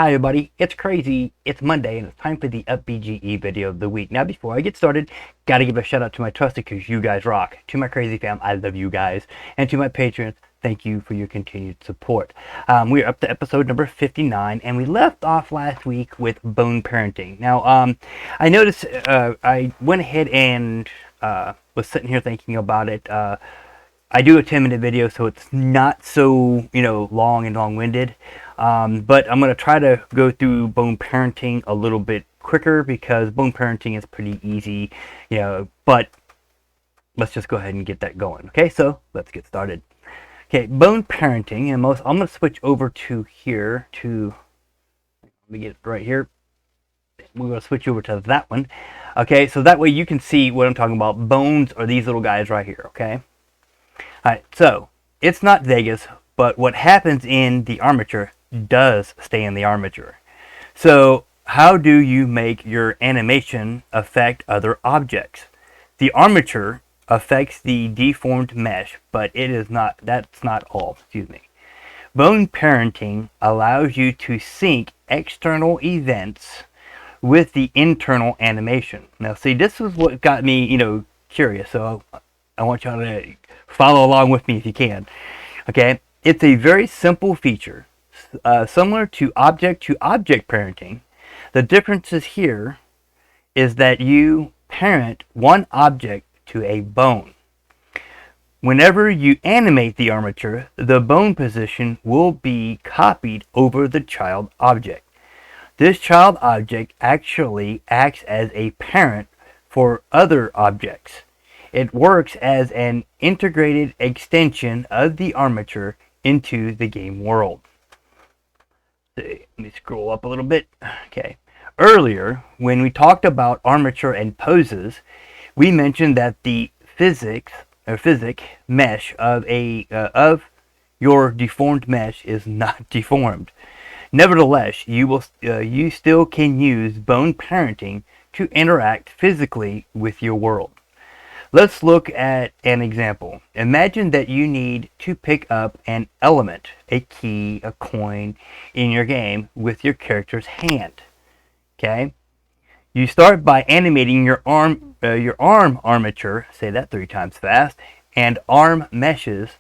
Hi everybody, it's crazy, it's Monday, and it's time for the UPBGE video of the week. Now before I get started, gotta give a shout out to my trusted, because you guys rock. To my crazy fam, I love you guys. And to my patrons, thank you for your continued support. We're up to episode number 59, and we left off last week with bone parenting. Now, I noticed, I went ahead and was sitting here thinking about it. I do a 10-minute video, so it's not so, long and long-winded. But I'm going to try to go through bone parenting a little bit quicker, because bone parenting is pretty easy, but let's just go ahead and get that going. Okay, so let's get started. Okay, bone parenting, and I'm going to switch over to here let me get it right here. We're going to switch over to that one. Okay, so that way you can see what I'm talking about. Bones are these little guys right here, okay? Alright, so it's not Vegas, but what happens in the armature does stay in the armature. So how do you make your animation affect other objects? The armature affects the deformed mesh, but that's not all, excuse me. Bone parenting allows you to sync external events with the internal animation. Now see, this is what got me, curious, so I want y'all to follow along with me if you can. Okay, it's a very simple feature, similar to object parenting. The differences here is that you parent one object to a bone. Whenever you animate the armature, the bone position will be copied over the child object. This child object actually acts as a parent for other objects. It works as an integrated extension of the armature into the game world. Let me scroll up a little bit. Okay. Earlier, when we talked about armature and poses, we mentioned that the physic mesh of your deformed mesh is not deformed. Nevertheless, you still can use bone parenting to interact physically with your world. Let's look at an example. Imagine that you need to pick up an element, a key, a coin, in your game with your character's hand. Okay? You start by animating your arm armature, say that 3 times fast, and arm meshes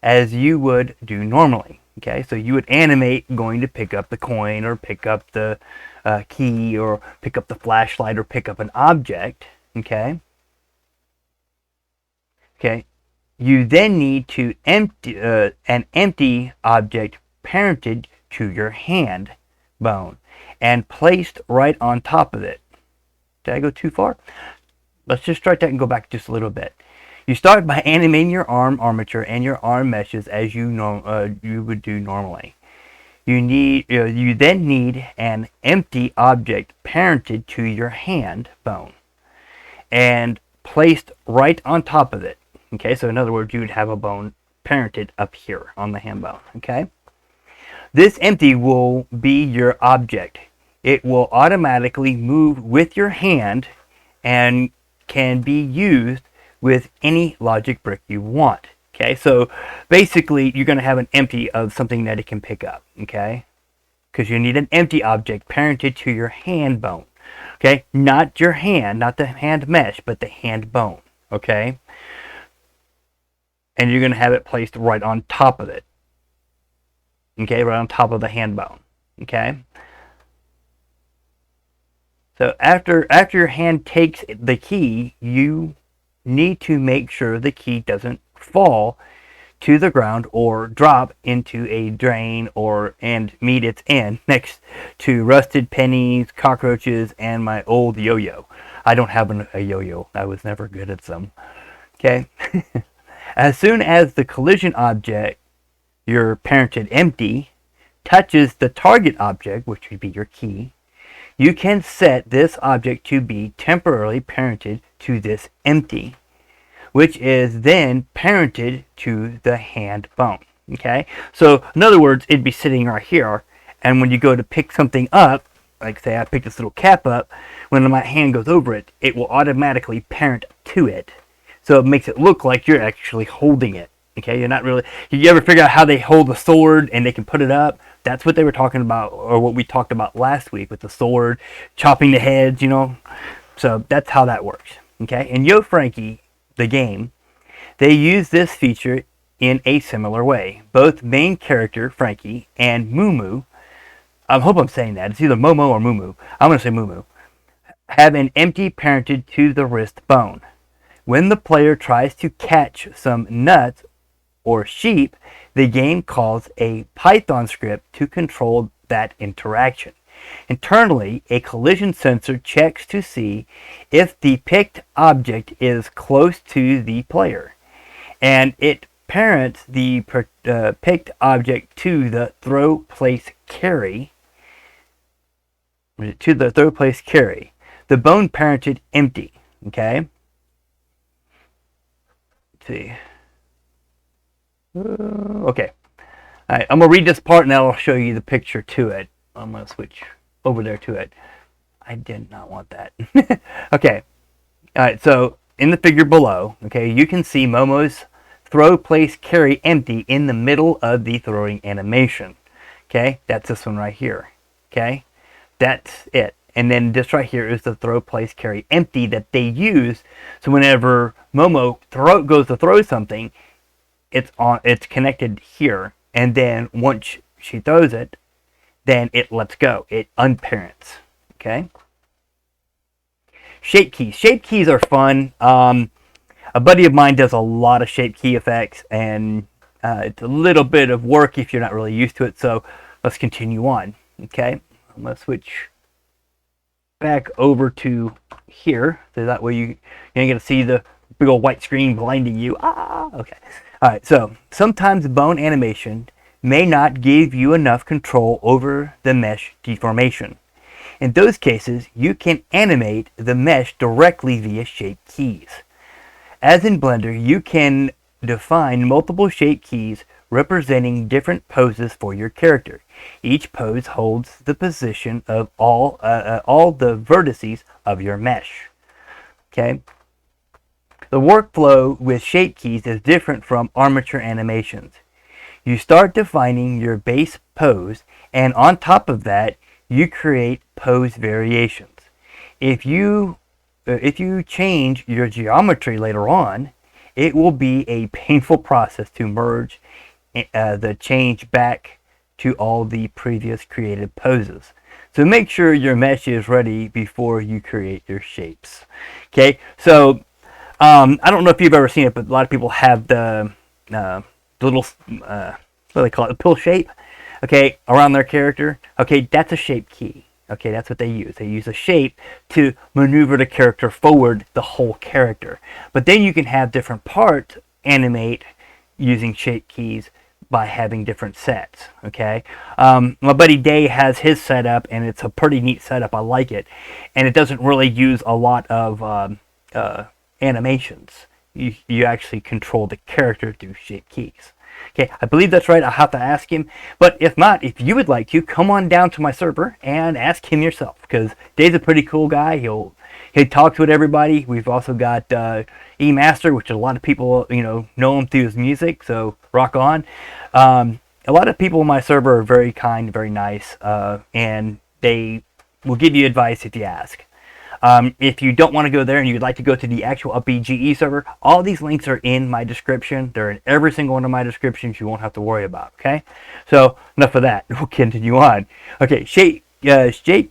as you would do normally. Okay? So you would animate going to pick up the coin, or pick up the key, or pick up the flashlight, or pick up an object. Okay? Okay, you then need to empty an empty object parented to your hand bone and placed right on top of it. Did I go too far? Let's just start that and go back just a little bit. You start by animating your arm armature and your arm meshes as you would do normally. You then need an empty object parented to your hand bone and placed right on top of it. Okay, so in other words, you would have a bone parented up here on the hand bone. Okay, this empty will be your object. It will automatically move with your hand and can be used with any logic brick you want. Okay, so basically you're going to have an empty of something that it can pick up. Okay, because you need an empty object parented to your hand bone. Okay, not your hand, not the hand mesh, but the hand bone. Okay, and you're going to have it placed right on top of it. Okay, right on top of the hand bone. Okay, so after your hand takes the key, you need to make sure the key doesn't fall to the ground or drop into a drain and meet its end next to rusted pennies, cockroaches, and my old yo-yo. I don't have a yo-yo. I was never good at some. Okay. As soon as the collision object, your parented empty, touches the target object, which would be your key, you can set this object to be temporarily parented to this empty, which is then parented to the hand bone. Okay, so in other words, it'd be sitting right here, and when you go to pick something up, like say I picked this little cap up, when my hand goes over it, it will automatically parent to it. So it makes it look like you're actually holding it. Okay, you're not really. You ever figure out how they hold the sword and they can put it up? That's what they were talking about, or what we talked about last week with the sword, chopping the heads, you know. So that's how that works. Okay, and Yo Frankie, the game, they use this feature in a similar way. Both main character Frankie and Moo, I hope I'm saying that. It's either Momo or Moo. I'm going to say Moo, have an empty parented to the wrist bone. When the player tries to catch some nuts or sheep, the game calls a Python script to control that interaction. Internally, a collision sensor checks to see if the picked object is close to the player, and it parents the picked object to the throw, place, carry. The bone parented empty. Okay. Let's see. Okay. All right, I'm going to read this part and then I'll show you the picture to it. I'm going to switch over there to it. I did not want that. Okay. All right, so in the figure below, okay, you can see Momo's throw, place, carry empty in the middle of the throwing animation. Okay, that's this one right here. Okay, that's it. And then this right here is the throw, place, carry empty that they use. So whenever Momo goes to throw something, it's connected here, and then once she throws it, then it lets go. It unparents. Okay. Shape keys. Shape keys are fun. A buddy of mine does a lot of shape key effects, and it's a little bit of work if you're not really used to it. So let's continue on. Okay. I'm gonna switch back over to here, so that way you ain't gonna see the big old white screen blinding you. Okay. All right, so sometimes bone animation may not give you enough control over the mesh deformation. In those cases, you can animate the mesh directly via shape keys. As in Blender, you can define multiple shape keys representing different poses for your character. Each pose holds the position of all the vertices of your mesh. Okay. The workflow with shape keys is different from armature animations. You start defining your base pose, and on top of that, you create pose variations. If you change your geometry later on, it will be a painful process to merge the change back to all the previous created poses. So make sure your mesh is ready before you create your shapes. Okay, so I don't know if you've ever seen it, but a lot of people have the little, what do they call it, the pill shape, okay, around their character. Okay, that's a shape key. Okay, that's what they use. They use a shape to maneuver the character forward, the whole character. But then you can have different parts animate using shape keys by having different sets. Okay, my buddy Day has his setup, and it's a pretty neat setup. I like it, and it doesn't really use a lot of animations. You actually control the character through shape keys. Okay, I believe that's right. I'll have to ask him. But if not, if you would like to, come on down to my server and ask him yourself, because Dave's a pretty cool guy. He talks with everybody. We've also got Emaster, which a lot of people know him through his music. So rock on. A lot of people in my server are very kind, very nice, and they will give you advice if you ask. If you don't want to go there and you'd like to go to the actual UPBGE server, all these links are in my description. They're in every single one of my descriptions. You won't have to worry about. Okay, so enough of that. We'll continue on. Okay, shape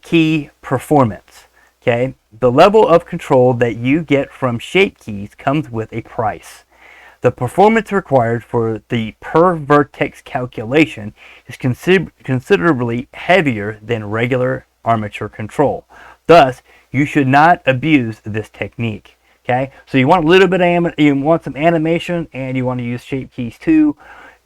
key performance. Okay, the level of control that you get from shape keys comes with a price. The performance required for the per vertex calculation is considerably heavier than regular armature control. Thus, you should not abuse this technique. Okay, so you want a little bit of you want some animation, and you want to use shape keys too,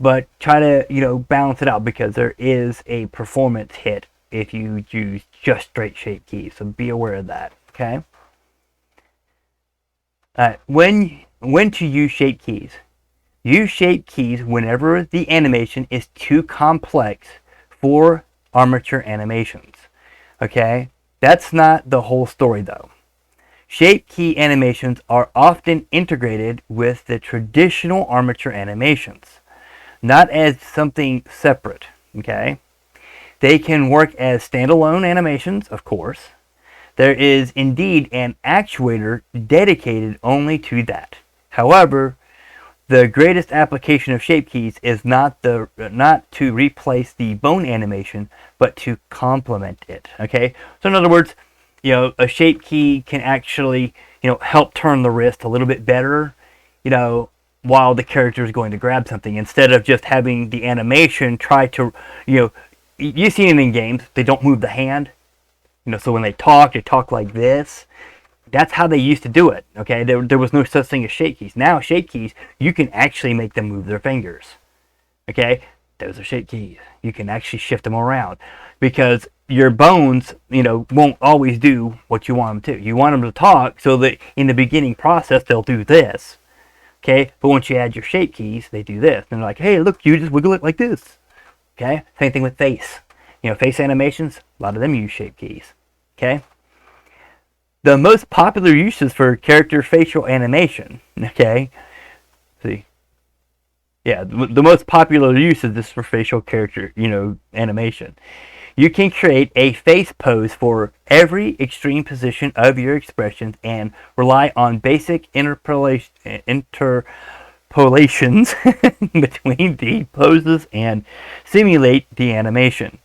but try to balance it out, because there is a performance hit if you use just straight shape keys. So be aware of that. Okay. When to use shape keys? Use shape keys whenever the animation is too complex for armature animations. Okay. That's not the whole story, though. Shape key animations are often integrated with the traditional armature animations, not as something separate, okay? They can work as standalone animations, of course. There is indeed an actuator dedicated only to that. However, the greatest application of shape keys is not to replace the bone animation, but to complement it. Okay, so in other words, a shape key can actually help turn the wrist a little bit better, while the character is going to grab something, instead of just having the animation try to, you see it in games, they don't move the hand, so when they talk like this. That's how they used to do it, okay? There was no such thing as shape keys. Now, shape keys, you can actually make them move their fingers, okay? Those are shape keys. You can actually shift them around because your bones, won't always do what you want them to. You want them to talk so that in the beginning process, they'll do this, okay? But once you add your shape keys, they do this. And they're like, hey, look, you just wiggle it like this, okay? Same thing with face. Face animations, a lot of them use shape keys, okay? The most popular uses for character facial animation, okay? See, yeah, the most popular use of this for facial character, animation. You can create a face pose for every extreme position of your expressions and rely on basic interpolations between the poses and simulate the animation.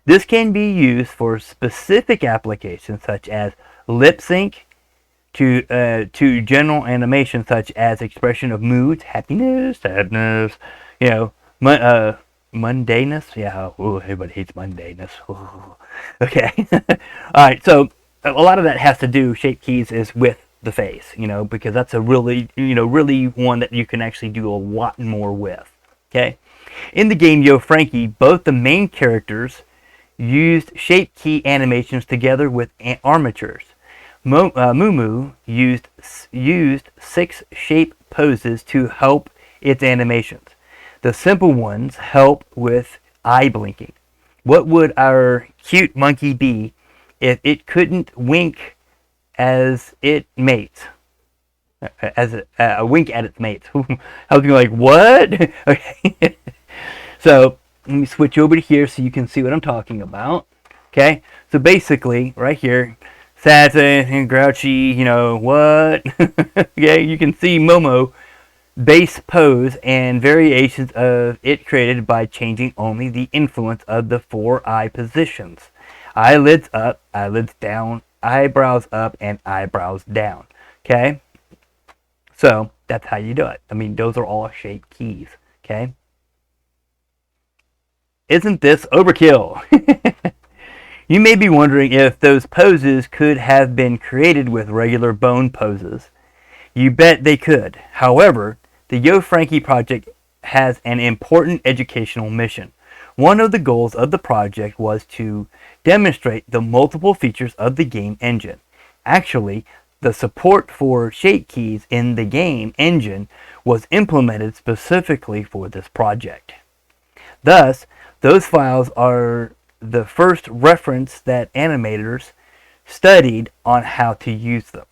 This can be used for specific applications such as lip sync, to general animation such as expression of moods, happiness, sadness, mundaneness. Yeah, ooh, everybody hates mundaneness. Ooh. Okay, all right. So a lot of that has to do, shape keys, is with the face, because that's a really, really one that you can actually do a lot more with. Okay, in the game Yo Frankie, both the main characters used shape key animations together with armatures. Moo used 6 shape poses to help its animations. The simple ones help with eye blinking. What would our cute monkey be if it couldn't wink as it mates? As a wink at its mates. I was like, what? Okay. So let me switch over to here so you can see what I'm talking about. Okay. So basically, right here, sad and grouchy, what? Okay, you can see Momo base pose and variations of it created by changing only the influence of the 4 eye positions. Eyelids up, eyelids down, eyebrows up, and eyebrows down. Okay? So, that's how you do it. I mean, those are all shape keys. Okay? Isn't this overkill? You may be wondering if those poses could have been created with regular bone poses. You bet they could. However, the Yo Frankie project has an important educational mission. One of the goals of the project was to demonstrate the multiple features of the game engine. Actually, the support for shape keys in the game engine was implemented specifically for this project. Thus, those files are the first reference that animators studied on how to use them.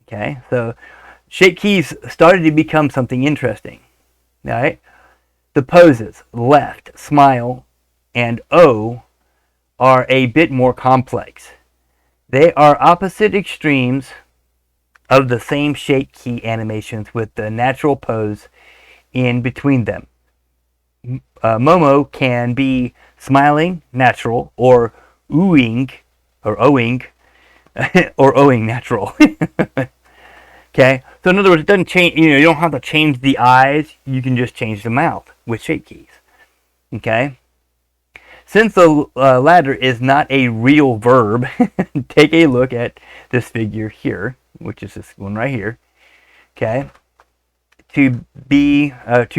Okay, so shape keys started to become something interesting. All right, the poses left, smile, and O are a bit more complex. They are opposite extremes of the same shape key animations with the natural pose in between them. Momo can be smiling, natural, or oohing, or owing, or owing, natural. Okay, so in other words, it doesn't change. You don't have to change the eyes. You can just change the mouth with shape keys. Okay. Since the latter is not a real verb, take a look at this figure here, which is this one right here. Okay. To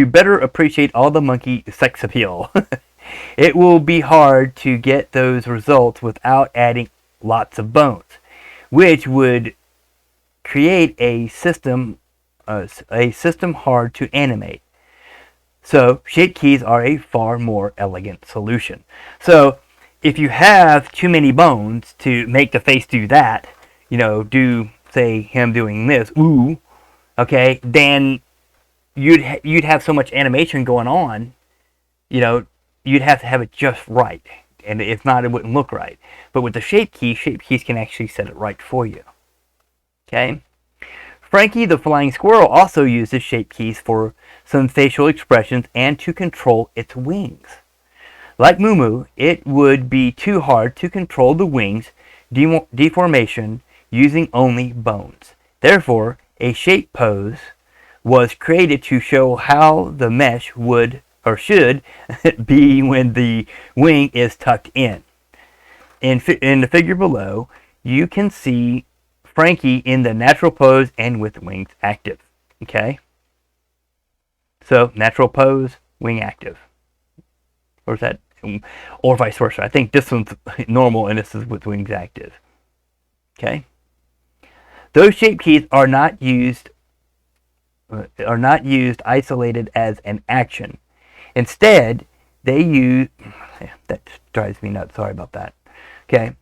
better appreciate all the monkey sex appeal. It will be hard to get those results without adding lots of bones, which would create a system hard to animate. So shape keys are a far more elegant solution. So if you have too many bones to make the face do that, do say him doing this, ooh, okay, then you'd have so much animation going on, you know, you'd have to have it just right. And if not, it wouldn't look right. But with the shape keys can actually set it right for you. Okay? Frankie the flying squirrel also uses shape keys for some facial expressions and to control its wings. Like Moo, it would be too hard to control the wings deformation using only bones. Therefore, a shape pose was created to show how the mesh would or should be when the wing is tucked in. In the figure below, you can see Frankie in the natural pose and with wings active. Okay? So, natural pose, wing active. Or is that, or vice versa. I think this one's normal and this is with wings active. Okay? Those shape keys are not used isolated as an action. Instead, they use, that drives me nuts, sorry about that. Okay.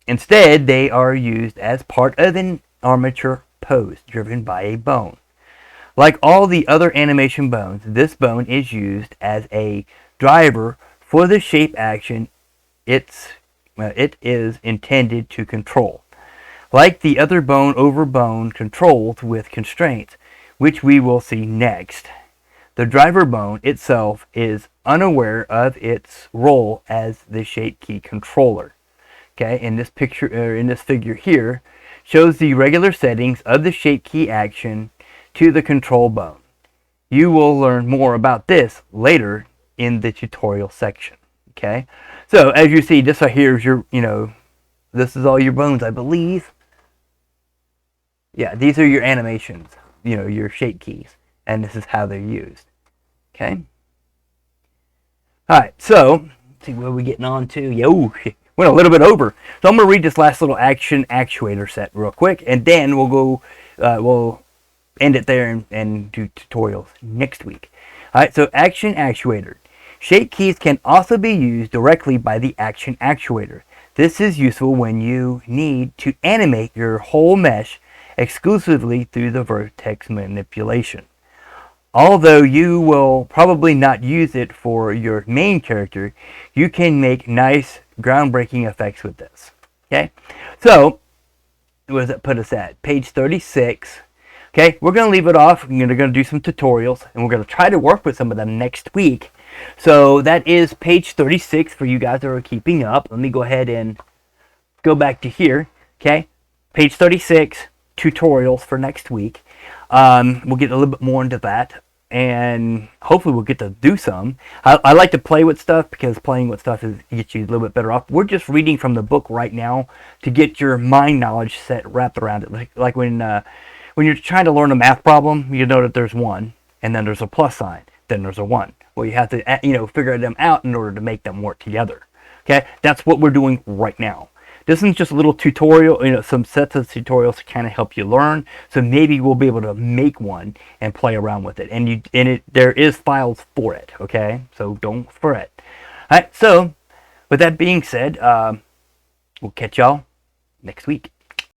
Instead, they are used as part of an armature pose driven by a bone. Like all the other animation bones, this bone is used as a driver for the shape action it is intended to control. Like the other bone over bone controls with constraints, which we will see next. The driver bone itself is unaware of its role as the shape key controller. Okay, in this picture, or in this figure here, shows the regular settings of the shape key action to the control bone. You will learn more about this later in the tutorial section. Okay, so as you see, this right here is your, this is all your bones, I believe. Yeah, these are your animations, your shape keys, and this is how they're used. Okay. All right, so let's see where we're getting on to. Yo, went a little bit over. So I'm going to read this last little Action Actuator set real quick, and then we'll go, we'll end it there and do tutorials next week. All right, so Action Actuator. Shape keys can also be used directly by the Action Actuator. This is useful when you need to animate your whole mesh exclusively through the vertex manipulation. Although you will probably not use it for your main character, you can make nice groundbreaking effects with this. Okay, so where does that put us at? Page 36. Okay, we're going to leave it off. We're going to do some tutorials, and we're going to try to work with some of them next week. So that is page 36 for you guys that are keeping up. Let me go ahead and go back to here. Okay, page 36, tutorials for next week. We'll get a little bit more into that, and hopefully we'll get to do some. I like to play with stuff because playing with stuff gets you a little bit better off. We're just reading from the book right now to get your mind knowledge set wrapped around it. Like when you're trying to learn a math problem, you know that there's one, and then there's a plus sign, then there's a 1. Well, you have to figure them out in order to make them work together. Okay, that's what we're doing right now. This is just a little tutorial, some sets of tutorials to kind of help you learn. So maybe we'll be able to make one and play around with it. And there is files for it, okay? So don't fret. All right, so with that being said, we'll catch y'all next week.